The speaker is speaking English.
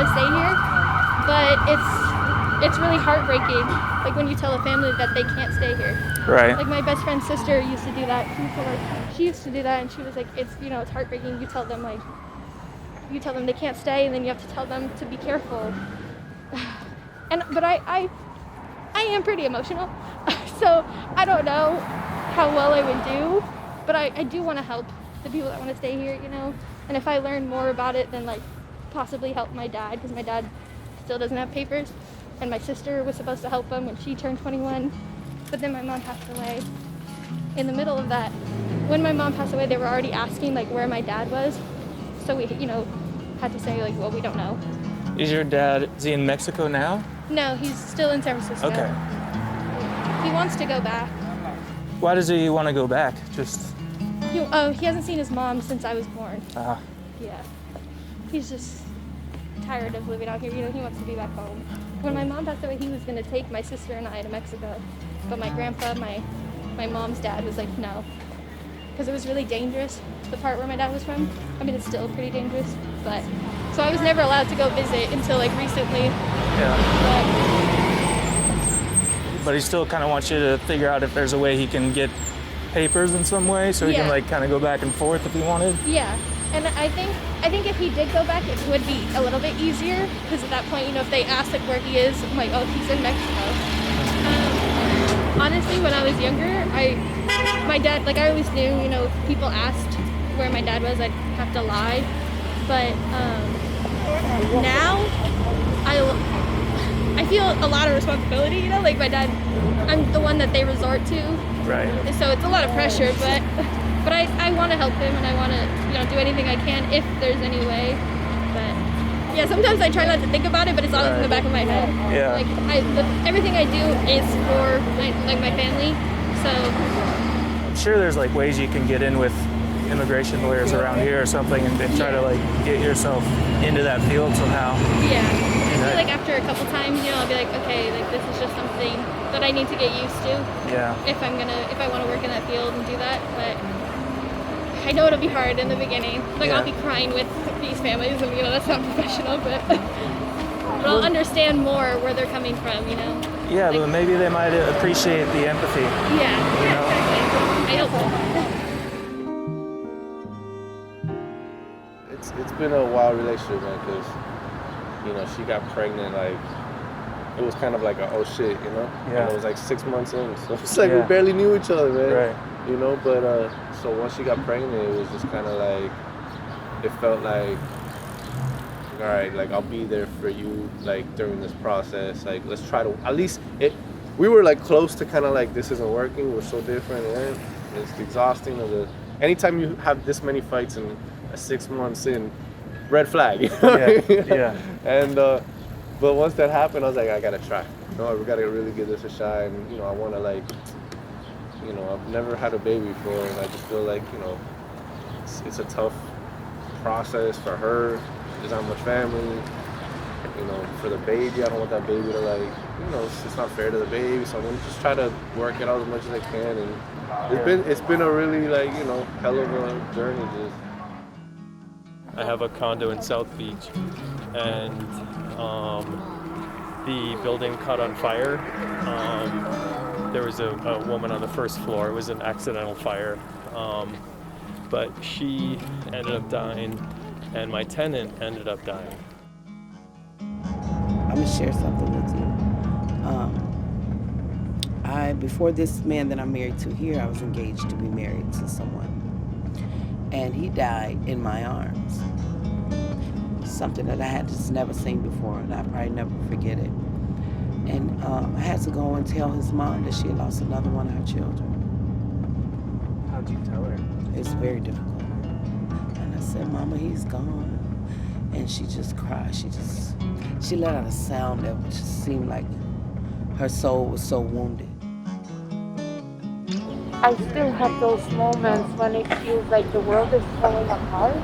to stay here, but it's really heartbreaking. Like when you tell a family that they can't stay here. Right. Like my best friend's sister used to do that. She used to do that, and she was like, it's it's heartbreaking. You tell them they can't stay, and then you have to tell them to be careful. But I am pretty emotional, so I don't know how well I would do, but I do want to help the people that want to stay here, and if I learn more about it, then like possibly help my dad, because my dad still doesn't have papers, and my sister was supposed to help him when she turned 21, but then my mom passed away. In the middle of that, when my mom passed away, they were already asking like where my dad was, so we had to say like, well, we don't know. Is he in Mexico now? No, he's still in San Francisco. Okay. He wants to go back. Why does he want to go back? Just... He hasn't seen his mom since I was born. Yeah. He's just tired of living out here. He wants to be back home. When my mom passed away, he was going to take my sister and I to Mexico. But my grandpa, my mom's dad, was like, no. Because it was really dangerous, the part where my dad was from. I mean, it's still pretty dangerous, but... So I was never allowed to go visit until like recently. Yeah. But he still kind of wants you to figure out if there's a way he can get papers in some way, so he can like kind of go back and forth if he wanted. Yeah, and I think if he did go back, it would be a little bit easier, because at that point, if they ask like where he is, I'm like, oh, he's in Mexico. Honestly, when I was younger, my dad, like I always knew, if people asked where my dad was, I'd have to lie. But now I feel a lot of responsibility, like my dad, I'm the one that they resort to. Right. So it's a lot of pressure, but I want to help him, and I want to do anything I can if there's any way. But yeah, sometimes I try not to think about it, but it's always in the back of my head. Yeah. Like everything I do is for my family. So I'm sure there's like ways you can get in with immigration lawyers around here or something, and try to like get yourself into that field somehow. Yeah. I feel like after a couple times, I'll be like, okay, like this is just something that I need to get used to. Yeah. If I want to work in that field and do that, but I know it'll be hard in the beginning. Like I'll be crying with these families, and that's not professional, but I'll understand more where they're coming from, Yeah, but maybe they might appreciate the empathy. Yeah, exactly. I hope so. It's been a wild relationship, man, because she got pregnant, like it was kind of like a oh shit, Yeah. And it was like 6 months in, so it's like we barely knew each other, man. Right. But so once she got pregnant, it was just kind of like, it felt like, all right, like I'll be there for you, like during this process, like let's try to at least we were like close to kind of like, this isn't working, we're so different, and it's exhausting. Anytime you have this many fights in 6 months in, red flag. Yeah. And but once that happened, I was like, I gotta try. We gotta really give this a shot. And I want to like, I've never had a baby before, and I just feel like it's a tough process for her. She doesn't have much family. For the baby, I don't want that baby to like, it's not fair to the baby. So I'm gonna just try to work it out as much as I can. And it's been a really like hell of a journey. Just. I have a condo in South Beach, and the building caught on fire. There was a woman on the first floor. It was an accidental fire, but she ended up dying, and my tenant ended up dying. I'm gonna share something with you. Before this man that I'm married to here, I was engaged to be married to someone. And he died in my arms. Something that I had just never seen before, and I probably never forget it. And I had to go and tell his mom that she had lost another one of her children. How'd you tell her? It's very difficult. And I said, Mama, he's gone. And she just cried. She let out a sound that just seemed like her soul was so wounded. I still have those moments when it feels like the world is falling apart.